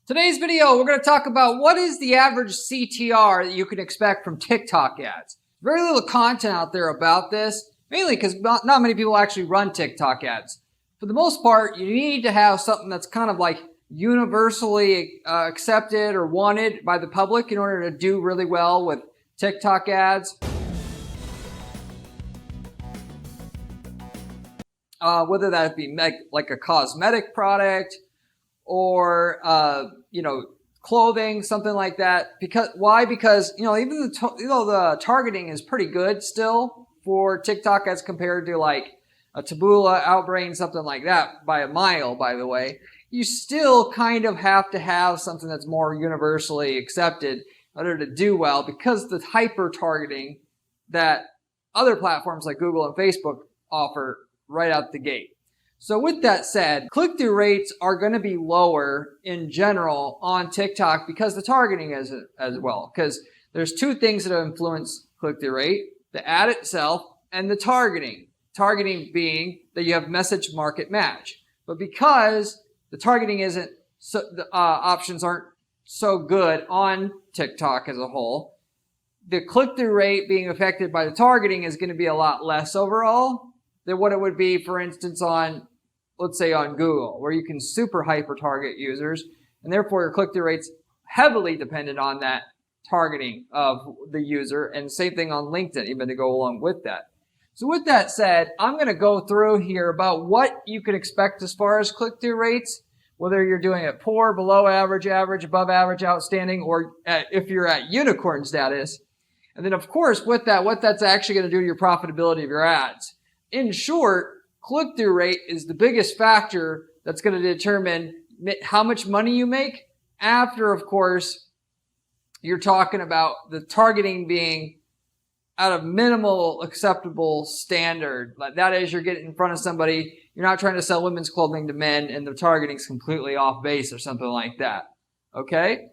Today's video, we're going to talk about what is the average CTR that you can expect from TikTok ads. Very little content out there about this, mainly because not many people actually run TikTok ads. For the most part, you need to have something that's kind of like universally accepted or wanted by the public in order to do really well with TikTok ads. Whether that be like a cosmetic product or clothing, something like that. Why? Because even the targeting is pretty good still for TikTok as compared to like a Taboola, Outbrain, something like that by a mile. By the way, you still kind of have to have something that's more universally accepted in order to do well, because the hyper targeting that other platforms like Google and Facebook offer right out the gate. So with that said, click-through rates are going to be lower in general on TikTok because the targeting isn't as well. Because there's two things that influence click-through rate: the ad itself and the targeting. Targeting being that you have message market match. But because the targeting isn't, the options aren't so good on TikTok as a whole, the click-through rate being affected by the targeting is going to be a lot less overall than what it would be, for instance, on, let's say, on Google, where you can super hyper target users, and therefore your click-through rate's heavily dependent on that targeting of the user, and same thing on LinkedIn, even to go along with that. So with that said, I'm going to go through here about what you can expect as far as click-through rates, whether you're doing it poor, below average, average, above average, outstanding, or if you're at unicorn status. And then, of course, with that, what that's actually going to do to your profitability of your ads. In short, click-through rate is the biggest factor that's going to determine how much money you make after, of course, you're talking about the targeting being out of minimal acceptable standard. Like that is, you're getting in front of somebody, you're not trying to sell women's clothing to men, and the targeting's completely off base or something like that. Okay?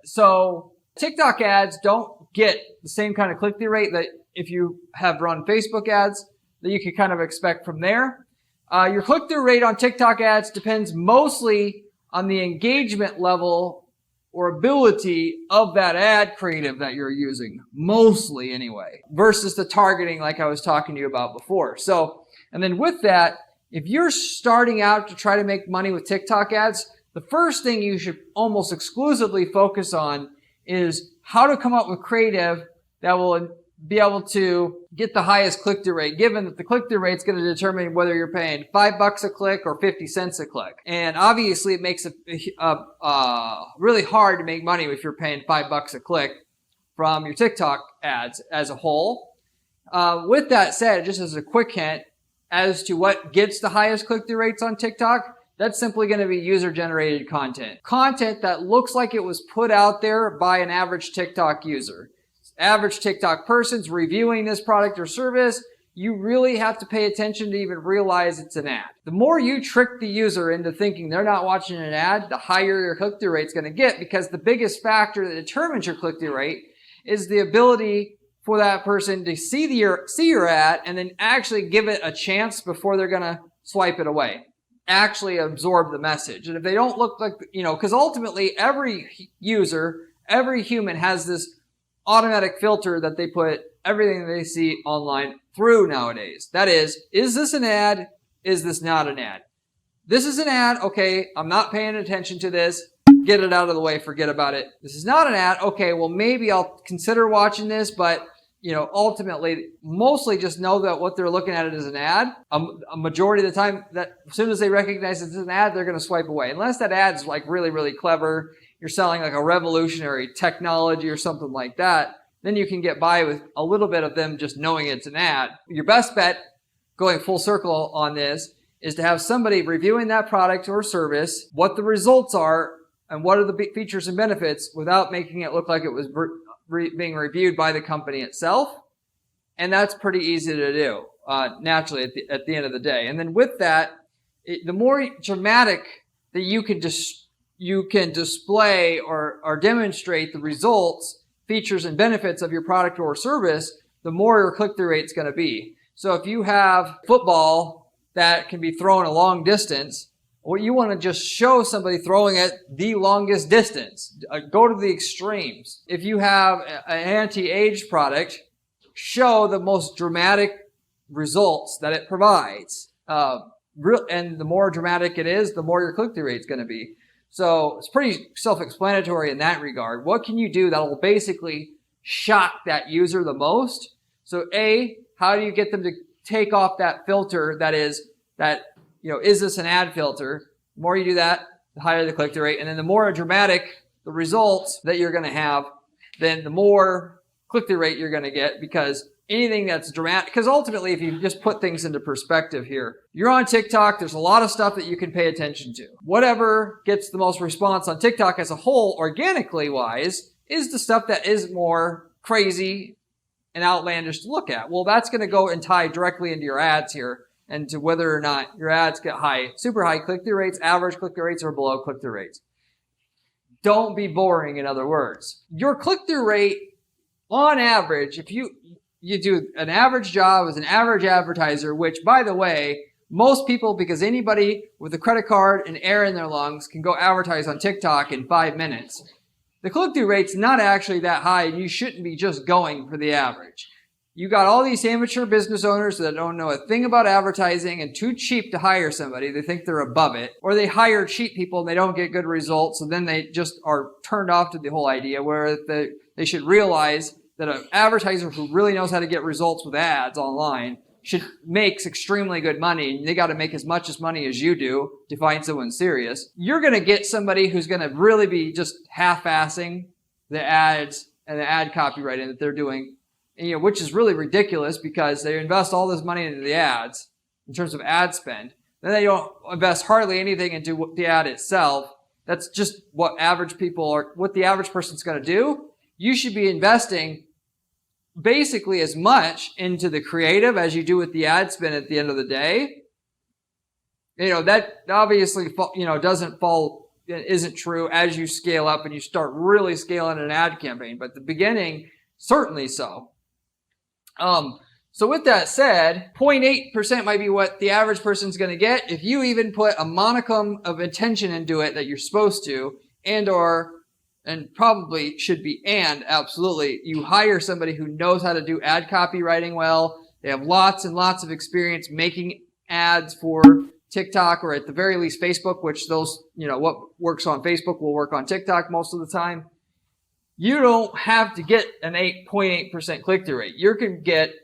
So TikTok ads don't get the same kind of click-through rate that if you have run Facebook ads that you could kind of expect from there. Your click-through rate on TikTok ads depends mostly on the engagement level or ability of that ad creative that you're using, mostly anyway, versus the targeting like I was talking to you about before. So, and then with that, if you're starting out to try to make money with TikTok ads, the first thing you should almost exclusively focus on is how to come up with creative that will be able to get the highest click-through rate, given that the click-through rate is going to determine whether you're paying $5 a click or 50 cents a click. And obviously it makes it really hard to make money if you're paying $5 a click from your TikTok ads as a whole. With that said, just as a quick hint as to what gets the highest click-through rates on TikTok, that's simply going to be user-generated content. Content that looks like it was put out there by an average TikTok user. Average TikTok person's reviewing this product or service, you really have to pay attention to even realize it's an ad. The more you trick the user into thinking they're not watching an ad, the higher your click-through rate's going to get, because the biggest factor that determines your click-through rate is the ability for that person to see your ad and then actually give it a chance before they're going to swipe it away. Actually absorb the message. And if they don't look like, because ultimately every user, every human has this automatic filter that they put everything they see online through nowadays. That is this an ad? Is this not an ad? This is an ad. Okay, I'm not paying attention to this. Get it out of the way. Forget about it. This is not an ad. Okay, well, maybe I'll consider watching this, but ultimately, mostly just know that what they're looking at it is an ad. A majority of the time, that as soon as they recognize it's an ad, they're going to swipe away. Unless that ad's like really, really clever, you're selling like a revolutionary technology or something like that, then you can get by with a little bit of them just knowing it's an ad. Your best bet, going full circle on this, is to have somebody reviewing that product or service, what the results are, and what are the features and benefits, without making it look like it was being reviewed by the company itself. And that's pretty easy to do, naturally, at the end of the day. And then with that, the more dramatic that you can display or demonstrate the results, features, and benefits of your product or service, the more your click-through rate is going to be. So if you have football that can be thrown a long distance, Or you want to just show somebody throwing it the longest distance. Go to the extremes. If you have an anti-age product, show the most dramatic results that it provides. And the more dramatic it is, the more your click-through rate is going to be. So it's pretty self-explanatory in that regard. What can you do that will basically shock that user the most? So how do you get them to take off that filter is this an ad filter? The more you do that, the higher the click-through rate. And then the more dramatic the results that you're going to have, then the more click-through rate you're going to get, because anything that's dramatic, because ultimately, if you just put things into perspective here, you're on TikTok, there's a lot of stuff that you can pay attention to. Whatever gets the most response on TikTok as a whole, organically wise, is the stuff that is more crazy and outlandish to look at. Well, that's going to go and tie directly into your ads here, and to whether or not your ads get super high click-through rates, average click-through rates, or below click-through rates. Don't be boring, in other words. Your click-through rate, on average, if you do an average job as an average advertiser, which, by the way, most people, because anybody with a credit card and air in their lungs can go advertise on TikTok in 5 minutes. The click-through rate's not actually that high, and you shouldn't be just going for the average. You got all these amateur business owners that don't know a thing about advertising and too cheap to hire somebody. They think they're above it. Or they hire cheap people and they don't get good results, and then they just are turned off to the whole idea, where they should realize that an advertiser who really knows how to get results with ads online makes extremely good money, and they got to make as much money as you do to find someone serious. You're going to get somebody who's going to really be just half-assing the ads and the ad copywriting that they're doing, which is really ridiculous, because they invest all this money into the ads in terms of ad spend. Then they don't invest hardly anything into the ad itself. That's just what the average person's going to do. You should be investing basically as much into the creative as you do with the ad spend at the end of the day. That obviously, isn't true as you scale up and you start really scaling an ad campaign, but at the beginning, certainly so. So with that said, 0.8% might be what the average person's going to get. If you even put a monicum of attention into it that you're supposed to, and probably should be, and absolutely, you hire somebody who knows how to do ad copywriting well. They have lots and lots of experience making ads for TikTok, or at the very least Facebook, which what works on Facebook will work on TikTok most of the time. You don't have to get an 8.8% click-through rate. You can get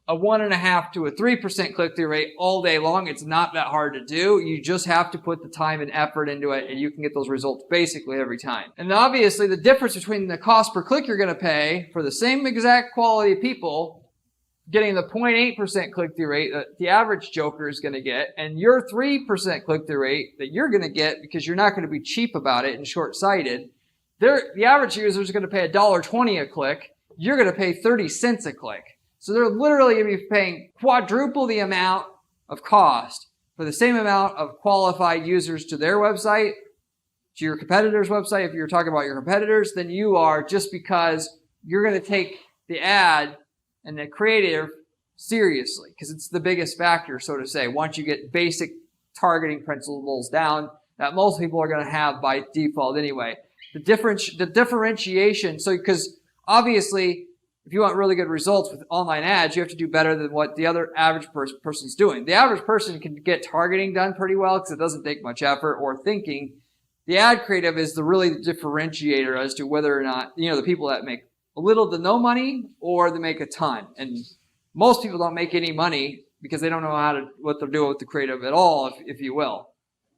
a 1.5 to a 3% click-through rate all day long. It's not that hard to do. You just have to put the time and effort into it, and you can get those results basically every time. And obviously, the difference between the cost per click you're going to pay for the same exact quality of people getting the 0.8% click-through rate that the average joker is going to get, and your 3% click-through rate that you're going to get because you're not going to be cheap about it and short-sighted. The average user is going to pay $1.20 a click. You're going to pay 30 cents a click. So they're literally going to be paying quadruple the amount of cost for the same amount of qualified users to their website, to your competitor's website. If you're talking about your competitors, then you are, just because you're going to take the ad and the creative seriously, because it's the biggest factor, so to say, once you get basic targeting principles down that most people are going to have by default anyway. The differentiation, because obviously, if you want really good results with online ads, you have to do better than what the other average person's doing. The average person can get targeting done pretty well because it doesn't take much effort or thinking. The ad creative is the really differentiator as to whether or not, the people that make a little to no money or they make a ton. And most people don't make any money because they don't know what they're doing with the creative at all, if you will.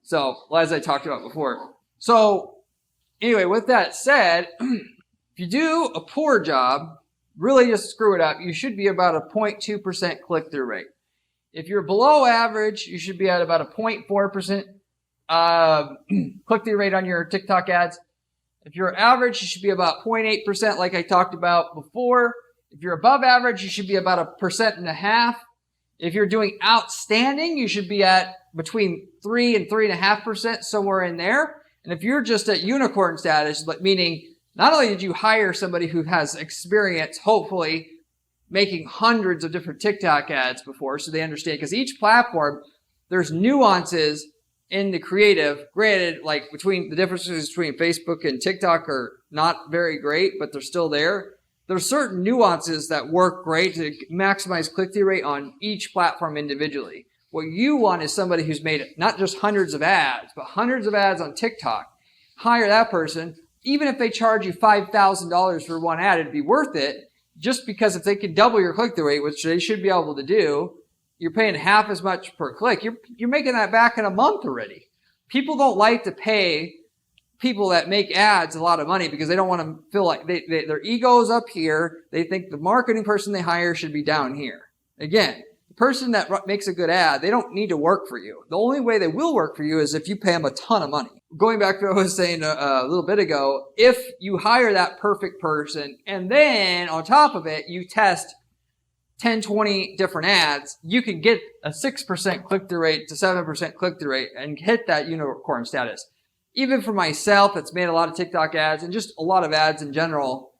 So, as I talked about before. So, anyway, with that said, if you do a poor job, really just screw it up, you should be about a 0.2% click-through rate. If you're below average, you should be at about a 0.4% click-through rate on your TikTok ads. If you're average, you should be about 0.8%, like I talked about before. If you're above average, you should be about 1.5%. If you're doing outstanding, you should be at between 3 and 3.5%, somewhere in there. And if you're just at unicorn status, meaning not only did you hire somebody who has experience, hopefully, making hundreds of different TikTok ads before, so they understand, because each platform, there's nuances in the creative. Granted, like between the differences between Facebook and TikTok are not very great, but they're still there. There's certain nuances that work great to maximize click-through rate on each platform individually. What you want is somebody who's made not just hundreds of ads, but hundreds of ads on TikTok. Hire that person. Even if they charge you $5,000 for one ad, it'd be worth it, just because if they can double your click-through rate, which they should be able to do, you're paying half as much per click. You're making that back in a month already. People don't like to pay people that make ads a lot of money because they don't want to feel like their ego's up here. They think the marketing person they hire should be down here. Again, the person that makes a good ad, they don't need to work for you. The only way they will work for you is if you pay them a ton of money. Going back to what I was saying a little bit ago, if you hire that perfect person and then on top of it, you test 10, 20 different ads, you can get a 6% click-through rate to 7% click-through rate and hit that unicorn status. Even for myself, that's made a lot of TikTok ads and just a lot of ads in general,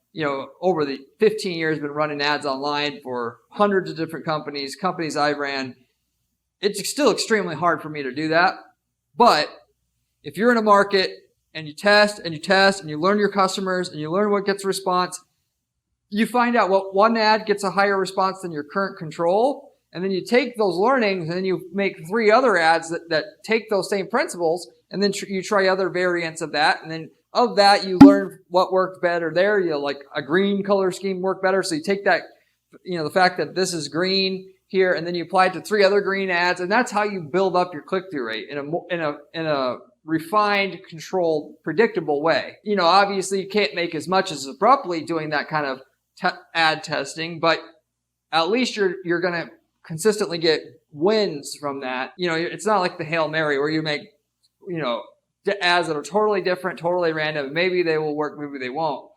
over the 15 years, been running ads online for hundreds of different companies I've ran. It's still extremely hard for me to do that. But if you're in a market and you test and you learn your customers and you learn what gets a response, you find out what one ad gets a higher response than your current control, and then you take those learnings and then you make 3 other ads that take those same principles, and then you try other variants of that, and then of that you learn what worked better there. Like a green color scheme worked better, so you take that, the fact that this is green here, and then you apply it to 3 other green ads, and that's how you build up your click-through rate in a refined, controlled, predictable way. Obviously you can't make as much as abruptly doing that kind of ad testing, but at least you're going to consistently get wins from that. It's not like the Hail Mary where you make, ads that are totally different, totally random. Maybe they will work, maybe they won't.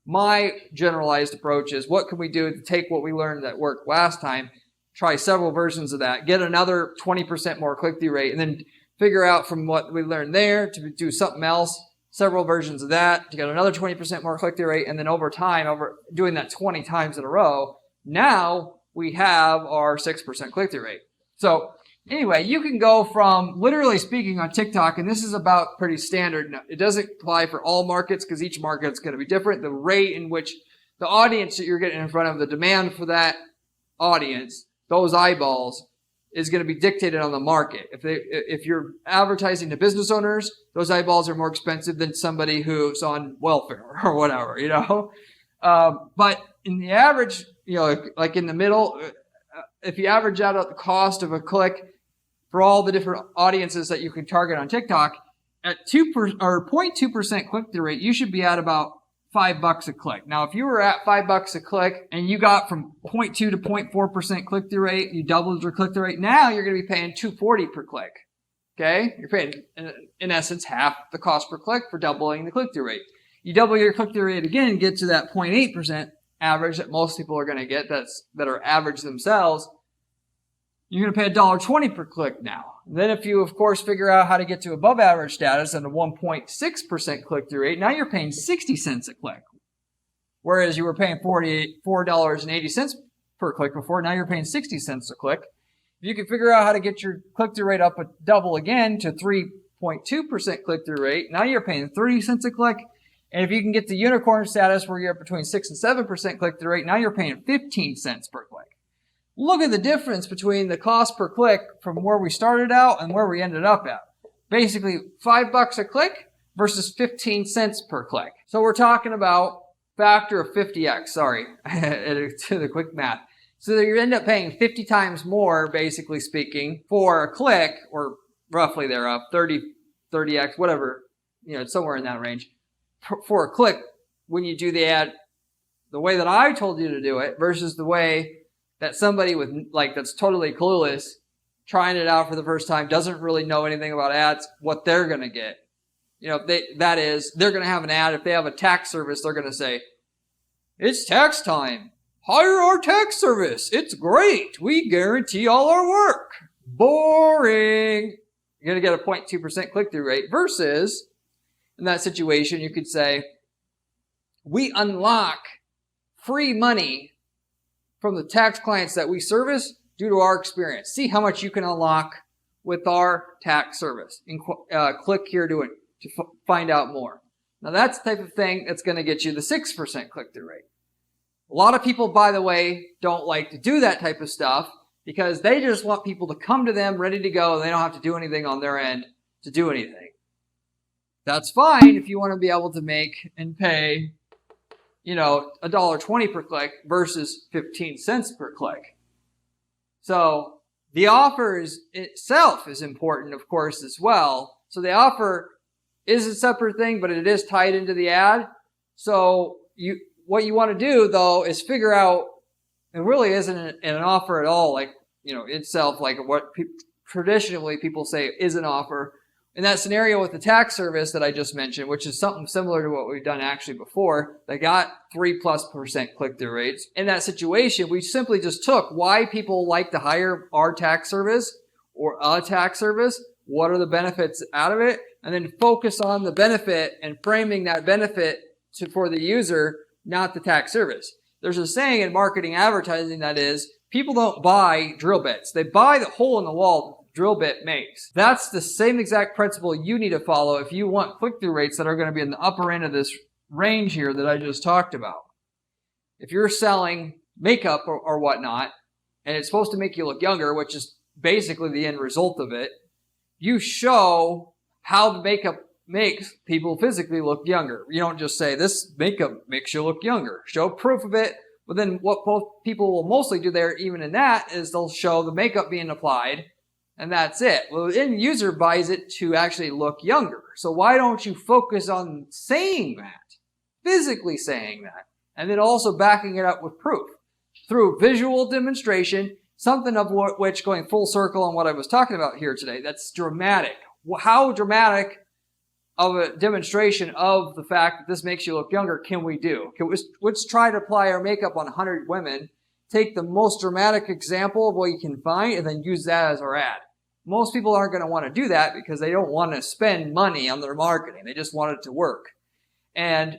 My generalized approach is, what can we do to take what we learned that worked last time, try several versions of that, get another 20% more click-through rate, and then figure out from what we learned there to do something else, several versions of that to get another 20% more click-through rate, and then over time, over doing that 20 times in a row, now we have our 6% click-through rate. So anyway, you can go from, literally speaking on TikTok, and this is about pretty standard. It doesn't apply for all markets because each market's going to be different. The rate in which the audience that you're getting in front of, the demand for that audience, those eyeballs, is going to be dictated on the market. If you're advertising to business owners, those eyeballs are more expensive than somebody who's on welfare or whatever, But in the average, like in the middle, if you average out the cost of a click for all the different audiences that you can target on TikTok, at 0.2% click-through rate, you should be at about $5 a click. Now, if you were at $5 a click and you got from 0.2 to 0.4% click-through rate, you doubled your click-through rate. Now you're going to be paying $2.40 per click. Okay, you're paying in essence half the cost per click for doubling the click-through rate. You double your click-through rate again, get to that 0.8% average that most people are going to get that are average themselves. You're going to pay $1.20 per click now. And then if you, of course, figure out how to get to above average status and a 1.6% click-through rate, now you're paying 60 cents a click. Whereas you were paying $4.80 per click before, now you're paying 60 cents a click. If you can figure out how to get your click-through rate up a double again to 3.2% click-through rate, now you're paying 30 cents a click. And if you can get the unicorn status where you're between 6 and 7% click-through rate, now you're paying 15 cents per click. Look at the difference between the cost per click from where we started out and where we ended up at. Basically, $5 a click versus 15 cents per click. So we're talking about factor of 50x, sorry, to the quick math. So you end up paying 50 times more, basically speaking, for a click, or roughly thereof, 30x, whatever, somewhere in that range, for a click when you do the ad the way that I told you to do it versus the way that somebody with that's totally clueless, trying it out for the first time, doesn't really know anything about ads, what they're going to get. They're going to have an ad. If they have a tax service, they're going to say, "It's tax time. Hire our tax service. It's great. We guarantee all our work." Boring. You're going to get a 0.2% click-through rate versus, in that situation, you could say, "We unlock free money from the tax clients that we service due to our experience. See how much you can unlock with our tax service. Click here to find out more. Now that's the type of thing that's going to get you the 6% click-through rate. A lot of people, by the way, don't like to do that type of stuff because they just want people to come to them ready to go and they don't have to do anything on their end to do anything. That's fine if you want to be able to make and pay, $1.20 per click versus 15 cents per click. So the offer itself is important, of course, as well. So the offer is a separate thing, but it is tied into the ad. So what you want to do, though, is figure out, it really isn't an offer at all, like, itself, like what traditionally people say is an offer. In that scenario with the tax service that I just mentioned, which is something similar to what we've done actually before, they got 3+% click-through rates. In that situation, we simply just took why people like to hire our tax service or a tax service, what are the benefits out of it, and then focus on the benefit and framing that benefit for the user, not the tax service. There's a saying in marketing advertising that is, people don't buy drill bits. They buy the hole in the wall drill bit makes. That's the same exact principle you need to follow if you want click-through rates that are going to be in the upper end of this range here that I just talked about. If you're selling makeup or whatnot, and it's supposed to make you look younger, which is basically the end result of it, you show how the makeup makes people physically look younger. You don't just say, this makeup makes you look younger. Show proof of it, but then what both people will mostly do there, even in that, is they'll show the makeup being applied, and that's it. Well, the end user buys it to actually look younger. So why don't you focus on saying that, physically saying that, and then also backing it up with proof through visual demonstration, something of which, going full circle on what I was talking about here today, that's dramatic. How dramatic of a demonstration of the fact that this makes you look younger can we do? Let's try to apply our makeup on 100 women, take the most dramatic example of what you can find, and then use that as our ad. Most people aren't going to want to do that because they don't want to spend money on their marketing. They just want it to work. And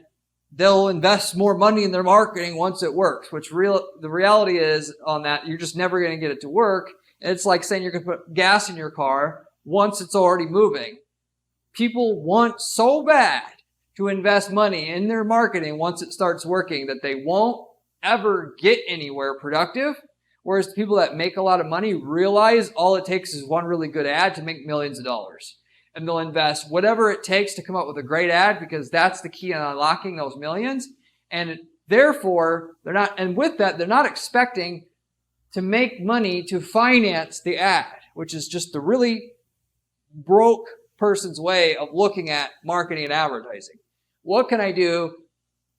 they'll invest more money in their marketing once it works, the reality is on that, you're just never going to get it to work. And it's like saying you're going to put gas in your car once it's already moving. People want so bad to invest money in their marketing once it starts working that they won't ever get anywhere productive. Whereas the people that make a lot of money realize all it takes is one really good ad to make millions of dollars. And they'll invest whatever it takes to come up with a great ad because that's the key in unlocking those millions. And therefore, they're not expecting to make money to finance the ad, which is just the really broke person's way of looking at marketing and advertising. What can I do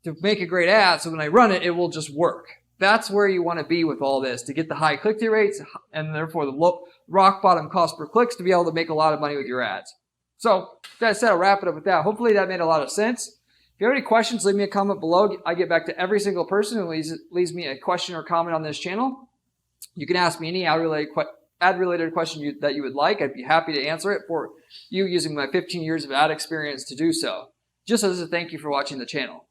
to make a great ad so when I run it, it will just work? That's where you want to be with all this, to get the high click-through rates and therefore the low rock bottom cost per clicks to be able to make a lot of money with your ads. So, that said, I'll wrap it up with that. Hopefully that made a lot of sense. If you have any questions, leave me a comment below. I get back to every single person who leaves me a question or comment on this channel. You can ask me any ad-related question that you would like. I'd be happy to answer it for you using my 15 years of ad experience to do so, just as a thank you for watching the channel.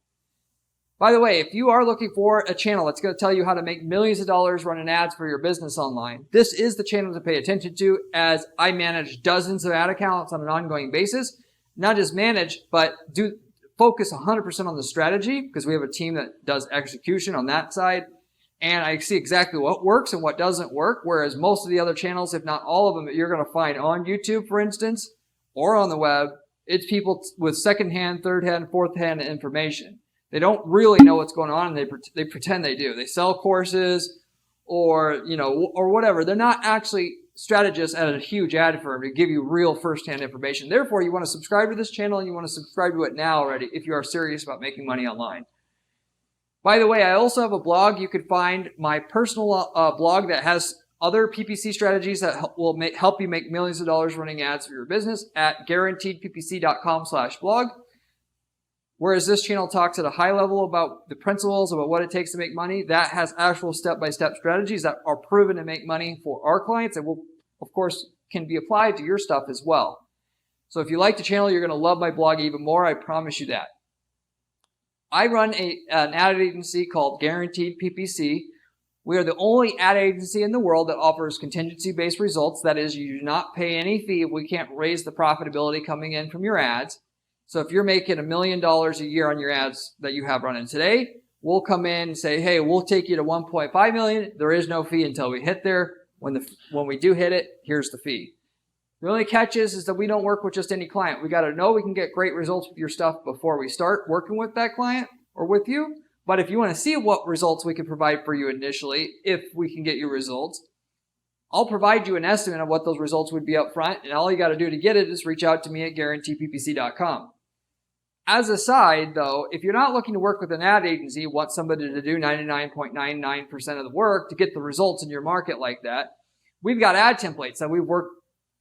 By the way, if you are looking for a channel that's going to tell you how to make millions of dollars running ads for your business online, this is the channel to pay attention to, as I manage dozens of ad accounts on an ongoing basis. Not just manage, but do focus 100% on the strategy, because we have a team that does execution on that side. And I see exactly what works and what doesn't work, whereas most of the other channels, if not all of them, that you're going to find on YouTube, for instance, or on the web, it's people with second-hand, third-hand, fourth-hand information. They don't really know what's going on, and they pretend they do. They sell courses or whatever. They're not actually strategists at a huge ad firm to give you real first-hand information. Therefore, you want to subscribe to this channel, and you want to subscribe to it now already if you are serious about making money online. By the way, I also have a blog. You could find my personal blog that has other PPC strategies that will help you make millions of dollars running ads for your business at guaranteedppc.com/blog. Whereas this channel talks at a high level about the principles, about what it takes to make money, that has actual step-by-step strategies that are proven to make money for our clients and will, of course, can be applied to your stuff as well. So if you like the channel, you're going to love my blog even more. I promise you that. I run an ad agency called Guaranteed PPC. We are the only ad agency in the world that offers contingency-based results. That is, you do not pay any fee if we can't raise the profitability coming in from your ads. So if you're making $1 million a year on your ads that you have running today, we'll come in and say, hey, we'll take you to 1.5 million. There is no fee until we hit there. When we do hit it, here's the fee. The only catch is that we don't work with just any client. We got to know we can get great results with your stuff before we start working with that client or with you. But if you want to see what results we can provide for you initially, if we can get you results, I'll provide you an estimate of what those results would be up front. And all you got to do to get it is reach out to me at guaranteeppc.com. As a side, though, if you're not looking to work with an ad agency, want somebody to do 99.99% of the work to get the results in your market like that, we've got ad templates that we've worked.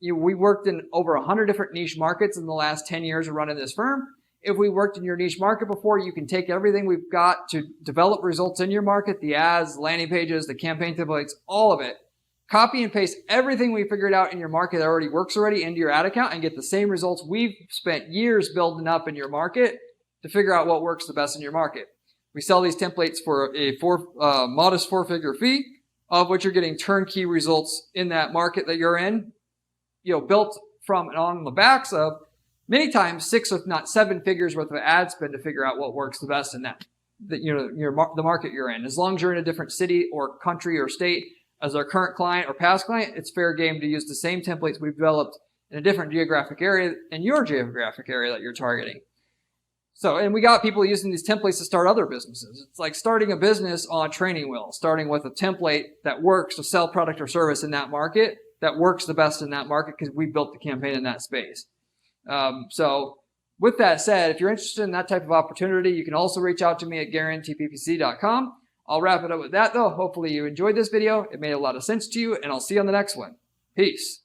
We worked in over 100 different niche markets in the last 10 years of running this firm. If we worked in your niche market before, you can take everything we've got to develop results in your market, the ads, landing pages, the campaign templates, all of it. Copy and paste everything we figured out in your market that already works into your ad account and get the same results we've spent years building up in your market to figure out what works the best in your market. We sell these templates for a modest four-figure fee, of which you're getting turnkey results in that market that you're in, built from and on the backs of many times 6 if not 7 figures worth of ad spend to figure out what works the best in the market you're in. As long as you're in a different city or country or state as our current client or past client, it's fair game to use the same templates we've developed in a different geographic area in your geographic area that you're targeting. So, and we got people using these templates to start other businesses. It's like starting a business on training wheels, starting with a template that works to sell product or service in that market, that works the best in that market because we built the campaign in that space. So with that said, if you're interested in that type of opportunity, you can also reach out to me at guaranteeppc.com. I'll wrap it up with that though. Hopefully you enjoyed this video. It made a lot of sense to you, and I'll see you on the next one. Peace.